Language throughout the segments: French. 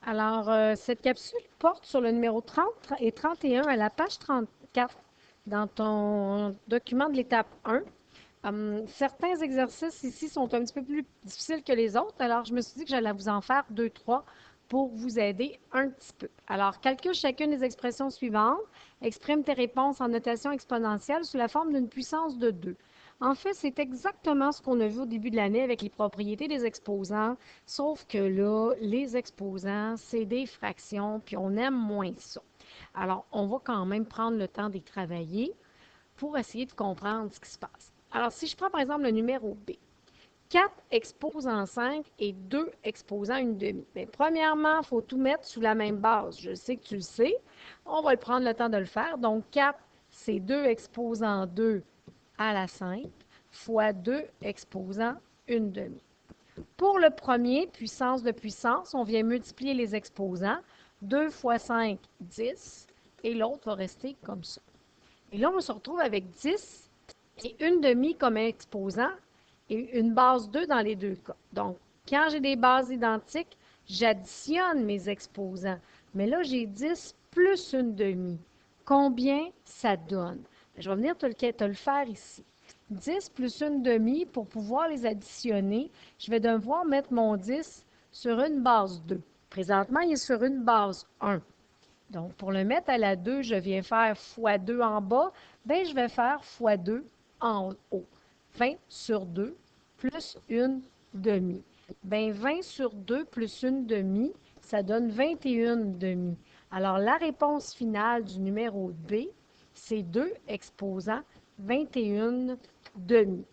Alors, cette capsule porte sur le numéro 30 et 31 à la page 34 dans ton document de l'étape 1. Certains exercices ici sont un petit peu plus difficiles que les autres, alors je me suis dit que j'allais vous en faire deux, trois pour vous aider un petit peu. Alors, calcule chacune des expressions suivantes. Exprime tes réponses en notation exponentielle sous la forme d'une puissance de 2. En fait, c'est exactement ce qu'on a vu au début de l'année avec les propriétés des exposants, sauf que là, les exposants, c'est des fractions, puis on aime moins ça. Alors, on va quand même prendre le temps d'y travailler pour essayer de comprendre ce qui se passe. Alors, si je prends par exemple le numéro B, 4 exposant 5 et 2 exposant une demi. Bien, premièrement, il faut tout mettre sous la même base. Je sais que tu le sais. On va prendre le temps de le faire. Donc, 4, c'est 2 exposant 2 à la 5 fois 2 exposant une demi. Pour le premier, puissance de puissance, on vient multiplier les exposants. 2 fois 5, 10. Et l'autre va rester comme ça. Et là, on se retrouve avec 10 et une demi comme exposant et une base 2 dans les deux cas. Donc, quand j'ai des bases identiques, j'additionne mes exposants. Mais là, j'ai 10 plus une demi. Combien ça donne? Je vais venir te le faire ici. 10 plus une demi, pour pouvoir les additionner, je vais devoir mettre mon 10 sur une base 2. Présentement, il est sur une base 1. Donc, pour le mettre à la 2, je viens faire fois 2 en bas. Bien, je vais faire fois 2 en haut. 20 sur 2 plus une demi. Bien, 20 sur 2 plus une demi, ça donne 21 demi. Alors, la réponse finale du numéro B, c'est 2 exposant 21 demi.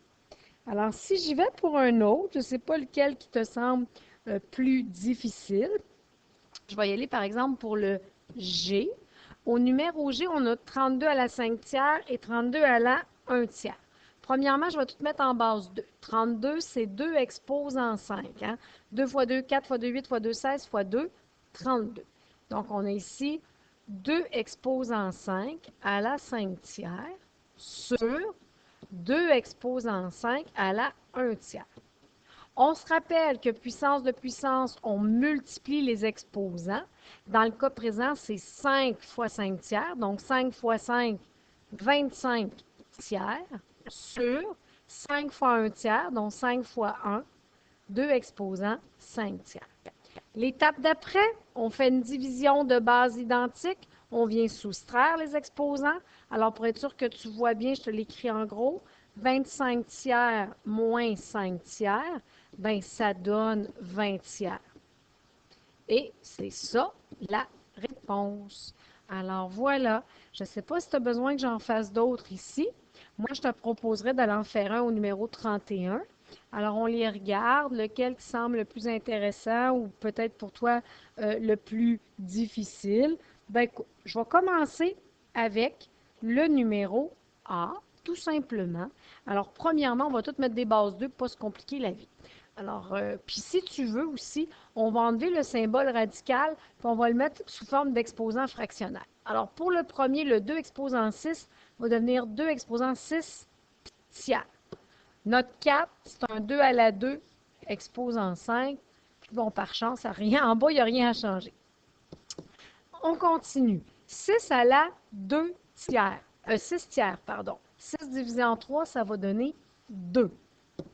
Alors, si j'y vais pour un autre, je ne sais pas lequel qui te semble plus difficile. Je vais y aller, par exemple, pour le G. Au numéro G, on a 32 à la 5 tiers et 32 à la 1 tiers. Premièrement, je vais tout mettre en base 2. 32, c'est 2 exposant 5. Hein? 2 fois 2, 4 fois 2, 8 fois 2, 16 fois 2, 32. Donc, on a ici 2 exposant 5 à la 5 tiers sur 2 exposant 5 à la 1 tiers. On se rappelle que puissance de puissance, on multiplie les exposants. Dans le cas présent, c'est 5 fois 5 tiers. Donc, 5 fois 5, 25 tiers sur 5 fois 1 tiers, donc 5 fois 1, 2 exposants, 5 tiers. L'étape d'après, on fait une division de bases identiques. On vient soustraire les exposants. Alors, pour être sûr que tu vois bien, je te l'écris en gros. 25 tiers moins 5 tiers, bien, ça donne 20 tiers. Et c'est ça la réponse. Alors voilà, je ne sais pas si tu as besoin que j'en fasse d'autres ici. Moi, je te proposerais d'aller en faire un au numéro 31. Alors, on les regarde, lequel qui semble le plus intéressant ou peut-être pour toi le plus difficile. Bien, je vais commencer avec le numéro A, tout simplement. Alors, premièrement, on va tout mettre des bases 2 pour ne pas se compliquer la vie. Alors, puis si tu veux aussi, on va enlever le symbole radical, puis on va le mettre sous forme d'exposant fractionnel. Alors, pour le premier, le 2 exposant 6 va devenir 2 exposant 6 tiers. Notre 4, c'est un 2 à la 2 exposant 5. Puis bon, par chance, rien, en bas, il n'y a rien à changer. On continue. 6 à la 2 tiers. 6 tiers, pardon. 6 divisé en 3, ça va donner 2.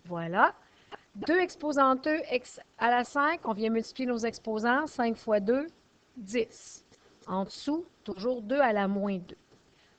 Voilà. 2 exposant 2 à la 5, on vient multiplier nos exposants. 5 fois 2, 10. En dessous, toujours 2 à la moins 2.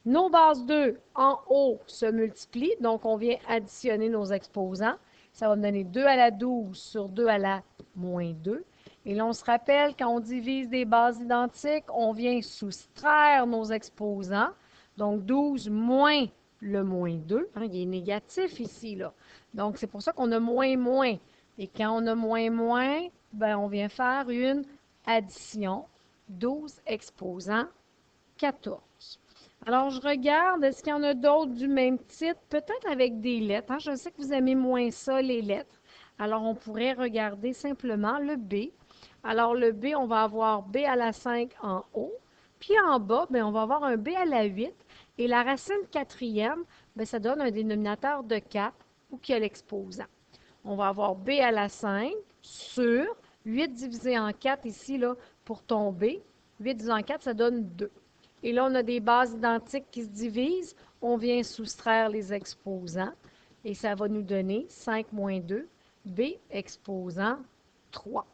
Nos bases 2 en haut se multiplient, donc on vient additionner nos exposants. Ça va me donner 2 à la 12 sur 2 à la moins 2. Et là, on se rappelle, quand on divise des bases identiques, on vient soustraire nos exposants. Donc, 12 moins le moins 2. Hein, il est négatif ici, là. Donc, c'est pour ça qu'on a moins, moins. Et quand on a moins, moins, ben, on vient faire une addition. 12 exposants 14. Alors, je regarde, est-ce qu'il y en a d'autres du même titre? Peut-être avec des lettres. Hein? Je sais que vous aimez moins ça, les lettres. Alors, on pourrait regarder simplement le B. Alors, le B, on va avoir B à la 5 en haut. Puis en bas, bien, on va avoir un B à la 8. Et la racine quatrième, bien, ça donne un dénominateur de 4 ou qui a l'exposant. On va avoir B à la 5 sur 8 divisé en 4 ici, là, pour tomber. 8 divisé en 4, ça donne 2. Et là, on a des bases identiques qui se divisent. On vient soustraire les exposants. Et ça va nous donner 5 moins 2, B exposant 3.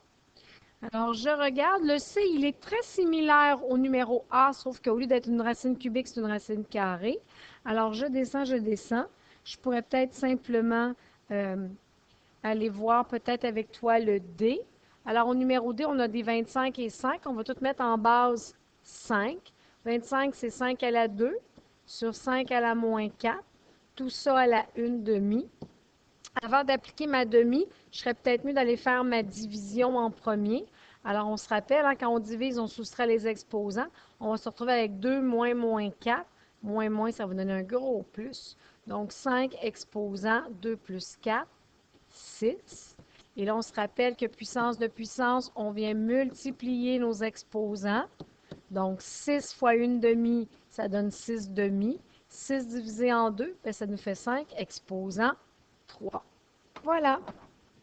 Alors, je regarde. Le C, il est très similaire au numéro A, sauf qu'au lieu d'être une racine cubique, c'est une racine carrée. Alors, je descends, je descends. Je pourrais peut-être simplement aller voir peut-être avec toi le D. Alors, au numéro D, on a des 25 et 5. On va tout mettre en base 5. 25, c'est 5 à la 2 sur 5 à la moins 4. Tout ça à la 1 demi. Avant d'appliquer ma demi, je serais peut-être mieux d'aller faire ma division en premier. Alors, on se rappelle, hein, quand on divise, on soustrait les exposants. On va se retrouver avec 2 moins moins 4. Moins moins, ça va donner un gros plus. Donc, 5 exposants, 2 plus 4, 6. Et là, on se rappelle que puissance de puissance, on vient multiplier nos exposants. Donc, 6 fois 1 demi, ça donne 6 demi. 6 divisé en 2, bien, ça nous fait 5 exposant 3. Voilà.